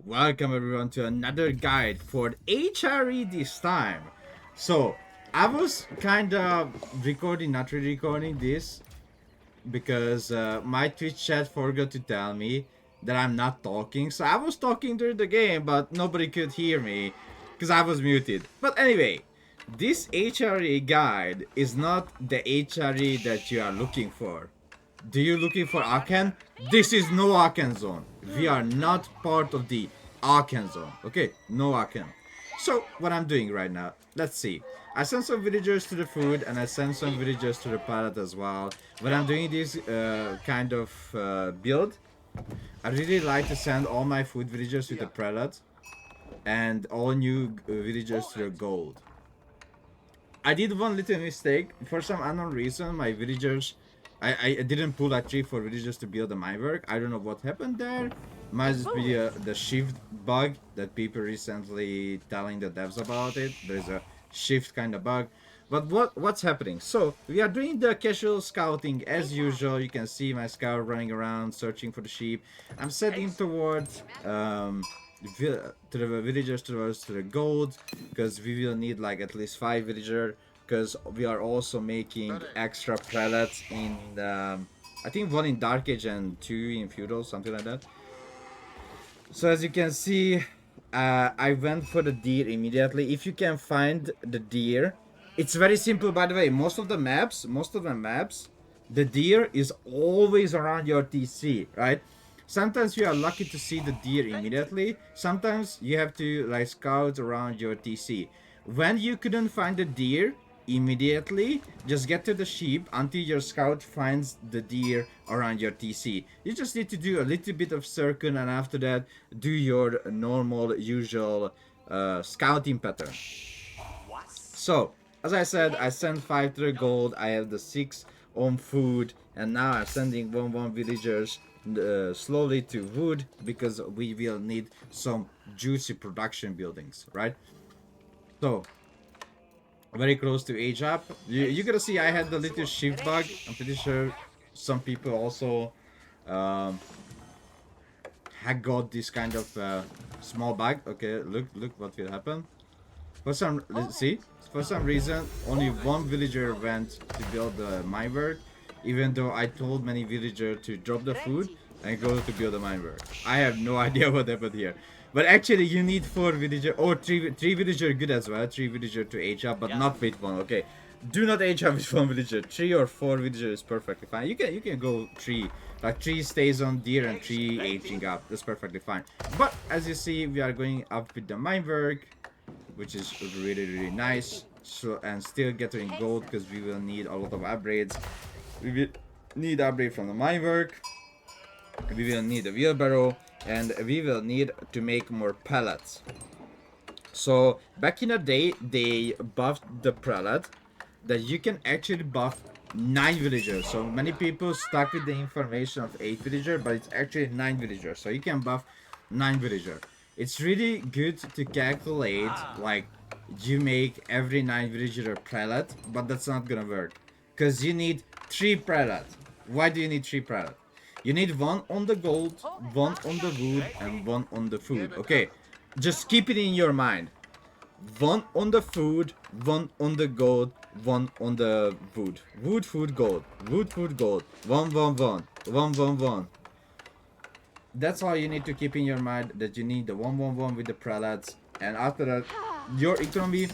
Welcome everyone to another guide for HRE this time. So, I was kind of recording, not really recording this because my Twitch chat forgot to tell me that I'm not talking. So I was talking during the game, but nobody could hear me because I was muted. But anyway, this HRE guide is not the HRE that you are looking for. Do you looking for Aachen? This is no Aachen zone. We are not part of the Aachen zone. Okay, no Aachen. So what I'm doing right now, let's see. I sent some villagers to the food and I sent some villagers to the pallet as well. When I'm doing this kind of build, I really like to send all my food villagers to the prelate and all new villagers to the gold. I did one little mistake. For some unknown reason, my villagers... I didn't pull a tree for villagers to build a mine work. I don't know what happened there. Might just be the shift bug that people recently telling the devs about it. There's a shift kind of bug. But what's happening? So, we are doing the casual scouting as usual. You can see my scout running around, searching for the sheep. I'm setting towards... to the villagers towards to the gold, because we will need like at least 5 villager, because we are also making extra prelates in I think 1 in Dark Age and 2 in Feudal, something like that. So as you can see, I went for the deer immediately. If you can find the deer, it's very simple, by the way. Most of the maps, the deer is always around your TC, right? Sometimes you are lucky to see the deer immediately. Sometimes you have to like scout around your TC. When you couldn't find the deer immediately, just get to the sheep until your scout finds the deer around your TC. You just need to do a little bit of circle, and after that do your normal usual scouting pattern. So as I said, I sent 5 to the gold. I have the 6 on food, and now I'm sending 1 villagers slowly to wood, because we will need some juicy production buildings, right? So very close to age up. You're gonna see I had the little shift bug. I'm pretty sure some people also had got this kind of small bug. Okay, look what will happen. For some reason, only 1 villager went to build the mine work, even though I told many villagers to drop the food and go to build the mine work. I have no idea what happened here. But actually, you need 4 villager or 3 villager good as well. 3 villager to age up, but not with 1. Okay, do not age up with 1 villager. 3 or 4 villager is perfectly fine. You can go 3. Like 3 stays on deer and 3 aging up. That's perfectly fine. But as you see, we are going up with the mine work, which is really nice. So, and still getting gold, because we will need a lot of upgrades. We will need upgrade from the mine work, we will need a wheelbarrow, and we will need to make more pallets. So back in the day, they buffed the prelate that you can actually buff 9 villagers. So many people stuck with the information of 8 villager, but it's actually 9 villagers. So you can buff 9 villager. It's really good to calculate, like, you make every 9 villager prelate, but that's not gonna work, because you need 3 prelate. Why do you need 3 prelate? You need 1 on the gold, 1 on the wood, and 1 on the food. Okay, just keep it in your mind. 1 on the food, 1 on the gold, 1 on the wood. Wood, food, gold. Wood, food, gold. 1, 1, 1. 1, 1, 1. That's all you need to keep in your mind, that you need the 1, 1, 1 with the prelates. And after that, your economy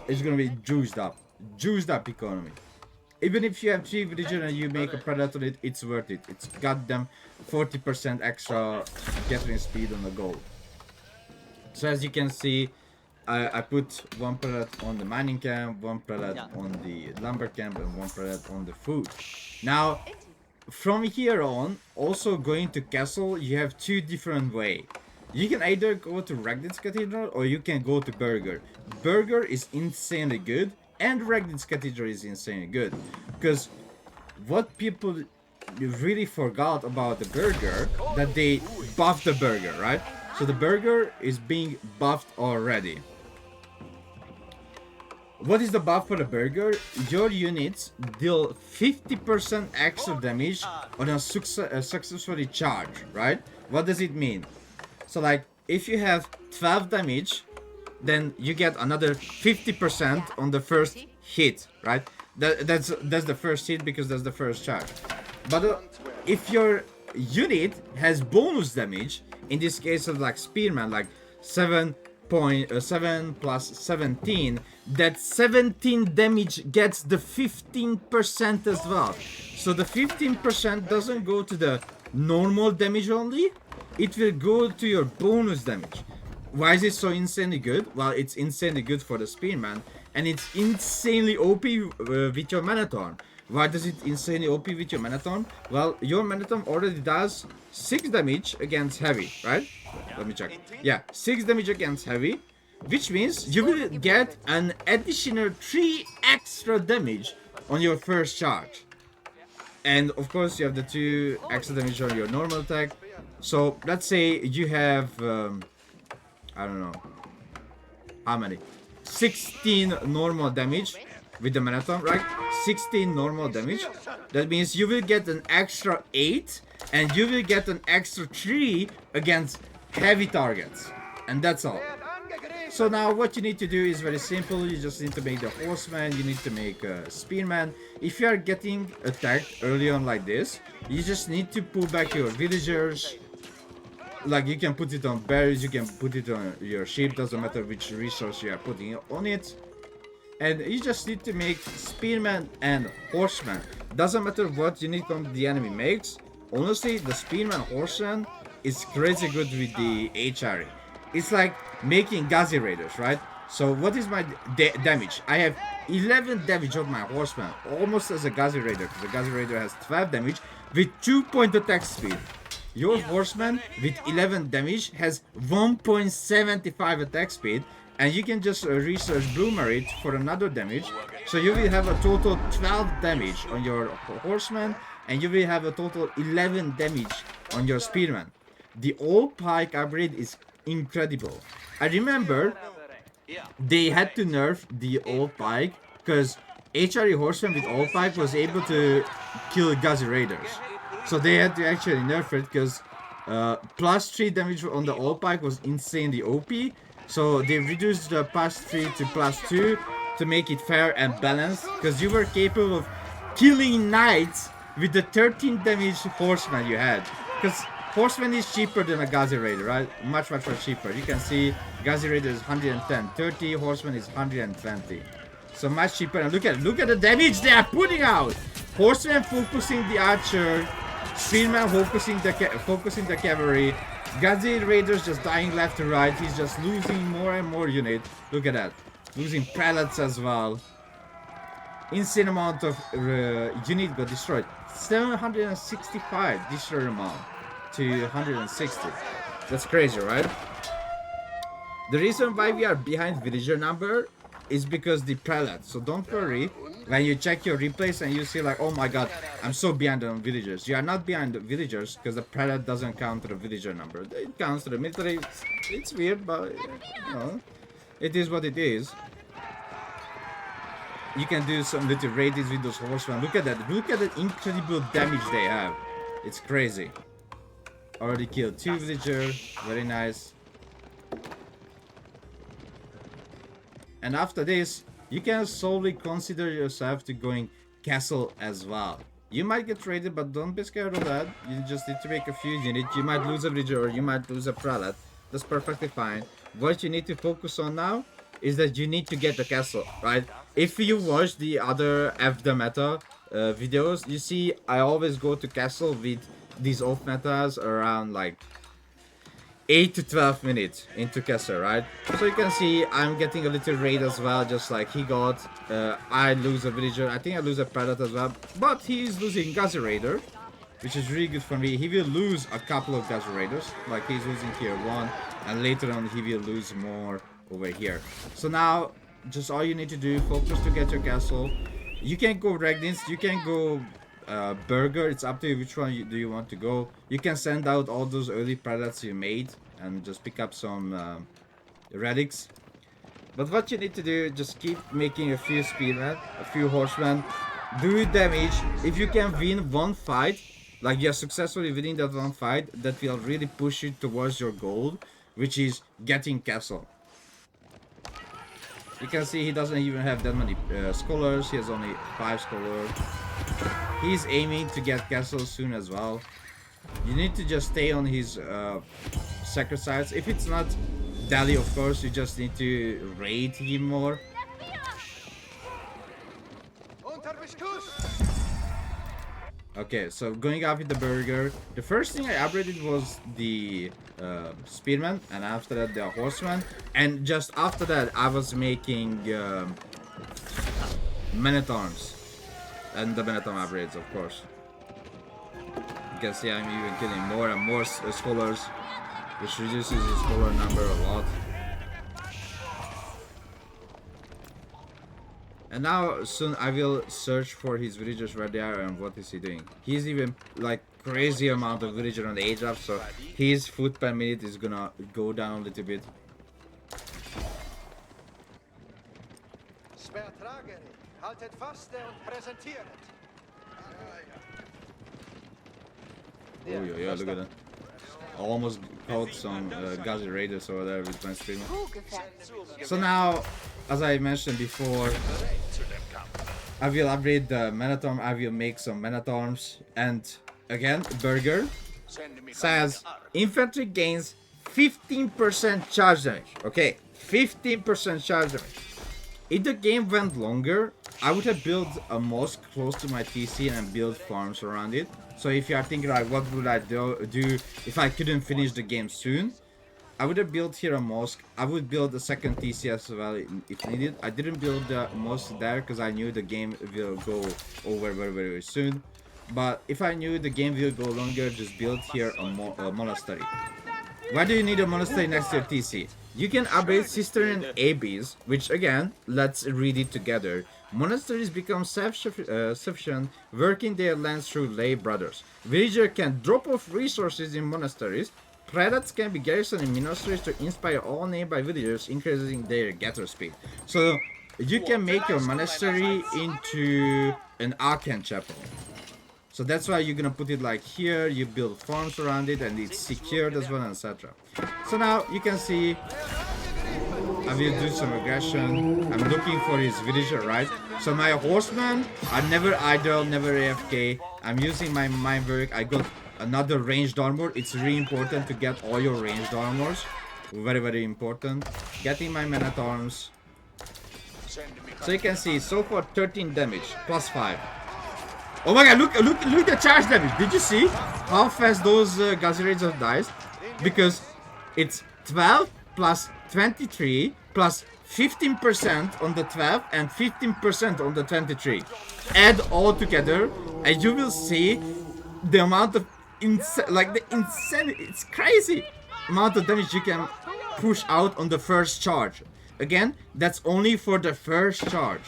is gonna be juiced up. Juiced up economy. Even if you have 3 villager and you make a predator on it, it's worth it. It's got them 40% extra gathering speed on the gold. So as you can see, I put 1 pellet on the mining camp, 1 pellet on the lumber camp, and 1 pellet on the food. Now, from here on, also going to castle, you have 2 different ways. You can either go to Ragnitz Cathedral or you can go to Burger. Burger is insanely good, and Ragnitz Cathedral is insanely good. Because what people really forgot about the Burger, that they buffed the Burger, right? So the Burger is being buffed already. What is the buff for the Burger? Your units deal 50% extra damage on a successfully charge, right? What does it mean? So like, if you have 12 damage, then you get another 50% on the first hit, right? That's the first hit because that's the first charge. But if your unit has bonus damage, in this case of like Spearman, like 7 plus 17, that 17 damage gets the 15% as well. So the 15% doesn't go to the normal damage only, it will go to your bonus damage. Why is it so insanely good? Well, it's insanely good for the Spearman, and it's insanely OP with your Manathon. Why does it insanely OP with your Manathon? Well, your Manathon already does 6 damage against heavy, right? Let me check. Yeah, 6 damage against heavy, which means you will get an additional 3 extra damage on your first charge. And of course, you have the 2 extra damage on your normal attack. So let's say you have, I don't know, how many? 16 normal damage with the Marathon, right? 16 normal damage. That means you will get an extra 8 and you will get an extra 3 against heavy targets. And that's all. So now what you need to do is very simple. You just need to make the Horseman, you need to make a Spearman. If you are getting attacked early on like this, you just need to pull back your villagers. Like, you can put it on berries, you can put it on your sheep, doesn't matter which resource you are putting on it. And you just need to make Spearman and Horseman. Doesn't matter what unit the enemy makes. Honestly, the Spearman Horseman is crazy good with the HRE. It's like making Gazi Raiders, right? So what is my damage? I have 11 damage on my Horseman, almost as a Gazi Raider, because the Gazi Raider has 12 damage with 2-point attack speed. Your Horseman with 11 damage has 1.75 attack speed, and you can just research Bloomerit for another damage. So you will have a total 12 damage on your Horseman, and you will have a total 11 damage on your Spearman. The old pike upgrade is incredible. I remember they had to nerf the old pike because HRE Horseman with old pike was able to kill Gazi Raiders. So they had to actually nerf it because plus 3 damage on the old pike was insanely OP. So they reduced the plus 3 to plus 2 to make it fair and balanced, because you were capable of killing knights with the 13 damage Horseman you had. Because Horseman is cheaper than a Gazi Raider, right? Much more cheaper. You can see Gazi Raider is 110, 30, Horseman is 120. So much cheaper. And look at the damage they are putting out. Horseman focusing the archer, Spearman focusing the cavalry, Gazi Raiders just dying left and right. He's just losing more and more unit. Look at that. Losing prelates as well. Insane amount of unit got destroyed. 765 destroyed amount to 160. That's crazy, right? The reason why we are behind villager number is because the prelate. So don't worry when you check your replays and you see like, oh my god, I'm so behind on villagers. You are not behind the villagers because the prelate doesn't count to the villager number. It counts to the military. It's weird, but you know, it is what it is. You can do some little raids with those horsemen. Look at that. Look at the incredible damage they have. It's crazy. Already killed 2 villagers. Very nice. And after this, you can solely consider yourself to going castle as well. You might get raided, but don't be scared of that. You just need to make a few units. You might lose a villager or you might lose a prelate. That's perfectly fine. What you need to focus on now is that you need to get the castle, right? If you watch the other F the meta videos, you see I always go to castle with these off metas around like 8 to 12 minutes into castle, right? So you can see I'm getting a little raid as well, just like he got. I lose a villager. I think I lose a prelate as well, but he is losing Gazi Raider, which is really good for me. He will lose a couple of Gazi Raiders, like he's losing tier 1, and later on he will lose more over here. So now just all you need to do, focus to get your castle. You can go Regnitz, you can go Burger, it's up to you which one do you want to go. You can send out all those early prelates you made and just pick up some relics. But what you need to do, just keep making a few spearmen, a few horsemen, do damage. If you can win one fight, like you're successfully winning that one fight, that will really push you towards your goal, which is getting castle. You can see he doesn't even have that many scholars. He has only 5 scholars. He's aiming to get castle soon as well. You need to just stay on his sacred sites. If it's not Delhi, of course, you just need to raid him more. Okay, so going up with the burger, the first thing I upgraded was the spearman, and after that the horseman, and just after that I was making men-at-arms, and the men-at-arm upgrades, of course. You can see I'm even getting more and more scholars, which reduces the scholar number a lot. And now soon I will search for his villagers where they are and what is he doing. He's even like crazy amount of villagers on the age up, so his food per minute is gonna go down a little bit. Oh yeah, look at that. I almost caught some Gazi Raiders over there with my streamer. So now, as I mentioned before, I will upgrade the men-at-arm, I will make some men-at-arms, and again, Burger says infantry gains 15% charge damage. Okay, 15% charge damage. If the game went longer, I would have built a mosque close to my TC and built farms around it. So if you are thinking like, what would I do if I couldn't finish the game soon? I would have built here a mosque. I would build a second TC as well if needed. I didn't build the mosque there because I knew the game will go over very soon. But if I knew the game will go longer, just build here a monastery. Why do you need a monastery next to your TC? You can upgrade Cistercian abbeys, which again, let's read it together. Monasteries become self-sufficient, working their lands through lay brothers. Villagers can drop off resources in monasteries. Prelates can be garrisoned in monasteries to inspire all nearby villagers, increasing their gather speed. So, you can make your monastery into an arcane chapel. So that's why you're gonna put it like here, you build farms around it, and it's secured as well, etc. So now you can see I will do some aggression. I'm looking for his villager, right? So my horsemen are never idle, never AFK. I'm using my mind work. I got another ranged armor. It's really important to get all your ranged armors. Very important. Getting my men-at-arms. So you can see so far 13 damage plus 5. Oh my god, look at the charge damage. Did you see how fast those Gazi Raids have died? Because it's 12 plus 23 plus 15% on the 12 and 15% on the 23. Add all together and you will see the amount of insanity, it's crazy amount of damage you can push out on the first charge. Again, that's only for the first charge.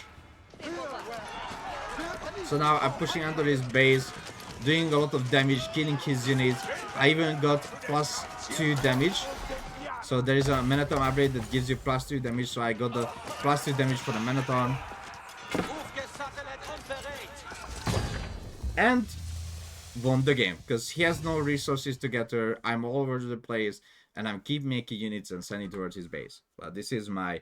So now I'm pushing under his base, doing a lot of damage, killing his units. I even got plus 2 damage. So there is a men-at-arm upgrade that gives you plus 2 damage. So I got the plus 2 damage for the men-at-arm. And won the game. Because he has no resources to get her. I'm all over the place. And I'm keep making units and sending towards his base. But this is my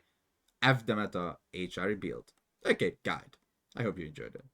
F the meta HRE build. Okay, guide. I hope you enjoyed it.